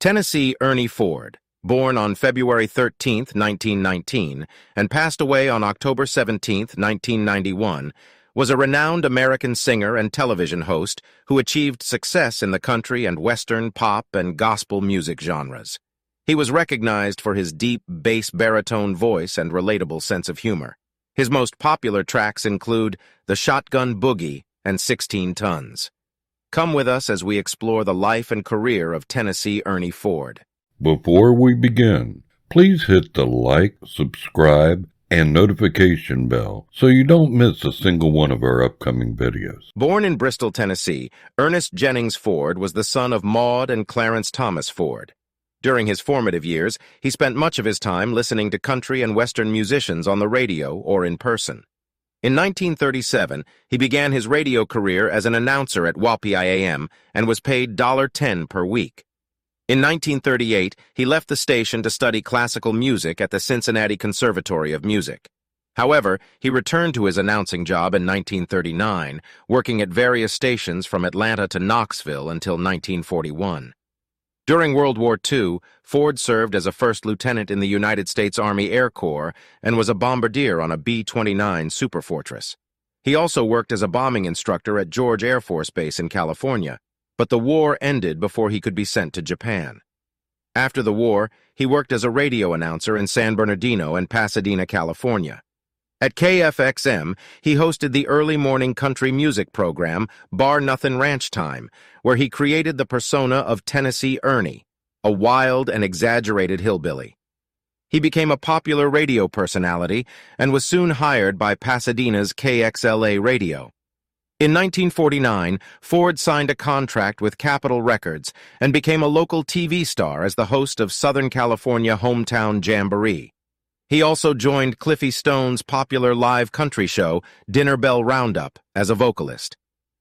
Tennessee Ernie Ford, born on February 13, 1919, and passed away on October 17, 1991, was a renowned American singer and television host who achieved success in the country and Western, pop, and gospel music genres. He was recognized for his deep bass baritone voice and relatable sense of humor. His most popular tracks include The Shotgun Boogie and 16 Tons. Come with us as we explore the life and career of Tennessee Ernie Ford. Before we begin, please hit the like, subscribe, and notification bell so you don't miss a single one of our upcoming videos. Born in Bristol, Tennessee, Ernest Jennings Ford was the son of Maud and Clarence Thomas Ford. During his formative years, he spent much of his time listening to country and Western musicians on the radio or in person. In 1937, he began his radio career as an announcer at WAPI-AM and was paid $10 per week. In 1938, he left the station to study classical music at the Cincinnati Conservatory of Music. However, he returned to his announcing job in 1939, working at various stations from Atlanta to Knoxville until 1941. During World War II, Ford served as a first lieutenant in the United States Army Air Corps and was a bombardier on a B-29 Superfortress. He also worked as a bombing instructor at George Air Force Base in California, but the war ended before he could be sent to Japan. After the war, he worked as a radio announcer in San Bernardino and Pasadena, California. At KFXM, he hosted the early morning country music program Bar Nothin' Ranch Time, where he created the persona of Tennessee Ernie, a wild and exaggerated hillbilly. He became a popular radio personality and was soon hired by Pasadena's KXLA Radio. In 1949, Ford signed a contract with Capitol Records and became a local TV star as the host of Southern California Hometown Jamboree. He also joined Cliffy Stone's popular live country show, Dinner Bell Roundup, as a vocalist.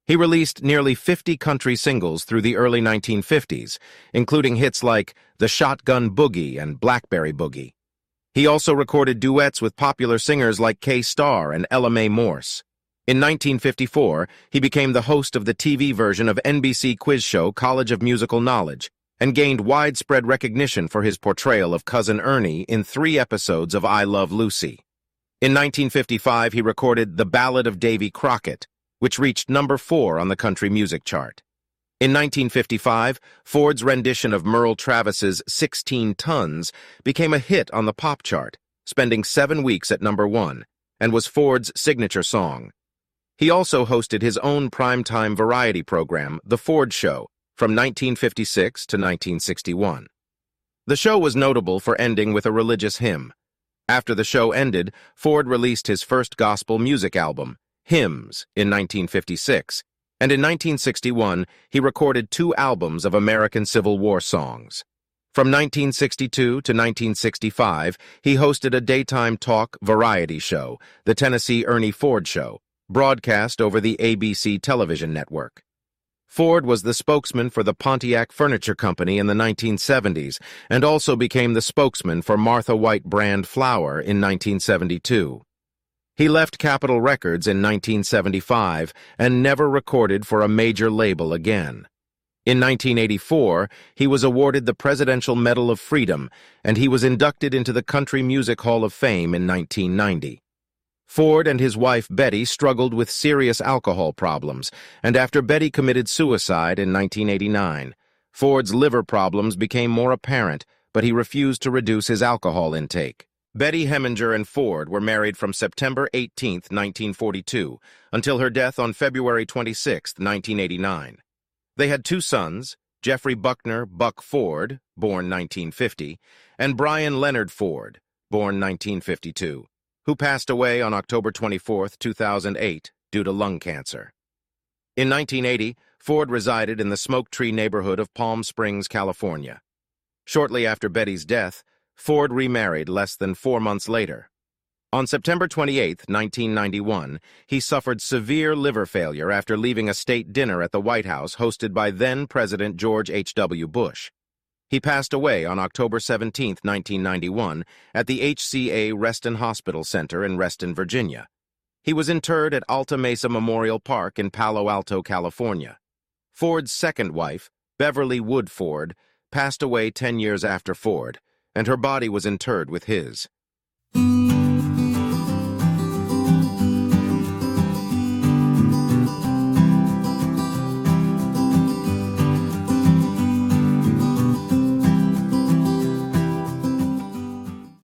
He released nearly 50 country singles through the early 1950s, including hits like The Shotgun Boogie and Blackberry Boogie. He also recorded duets with popular singers like Kay Starr and Ella Mae Morse. In 1954, he became the host of the TV version of NBC quiz show College of Musical Knowledge, and gained widespread recognition for his portrayal of Cousin Ernie in 3 episodes of I Love Lucy. In 1955, he recorded The Ballad of Davy Crockett, which reached number 4 on the country music chart. In 1955, Ford's rendition of Merle Travis's 16 Tons became a hit on the pop chart, spending 7 weeks at number 1, and was Ford's signature song. He also hosted his own primetime variety program, The Ford Show, from 1956 to 1961. The show was notable for ending with a religious hymn. After the show ended, Ford released his first gospel music album, Hymns, in 1956, and in 1961 he recorded 2 albums of American Civil War songs. From 1962 to 1965, he hosted a daytime talk variety show, The Tennessee Ernie Ford Show, broadcast over the ABC television network. Ford was the spokesman for the Pontiac Furniture Company in the 1970s and also became the spokesman for Martha White brand flour in 1972. He left Capitol Records in 1975 and never recorded for a major label again. In 1984, he was awarded the Presidential Medal of Freedom, and he was inducted into the Country Music Hall of Fame in 1990. Ford and his wife Betty struggled with serious alcohol problems, and after Betty committed suicide in 1989, Ford's liver problems became more apparent, but he refused to reduce his alcohol intake. Betty Heminger and Ford were married from September 18, 1942, until her death on February 26, 1989. They had 2 sons, Jeffrey Buckner Buck Ford, born 1950, and Brian Leonard Ford, born 1952. Who passed away on October 24, 2008, due to lung cancer. In 1980, Ford resided in the Smoke Tree neighborhood of Palm Springs, California. Shortly after Betty's death, Ford remarried less than 4 months later. On September 28, 1991, he suffered severe liver failure after leaving a state dinner at the White House hosted by then-President George H.W. Bush. He passed away on October 17, 1991, at the HCA Reston Hospital Center in Reston, Virginia. He was interred at Alta Mesa Memorial Park in Palo Alto, California. Ford's second wife, Beverly Wood Ford, passed away 10 years after Ford, and her body was interred with his.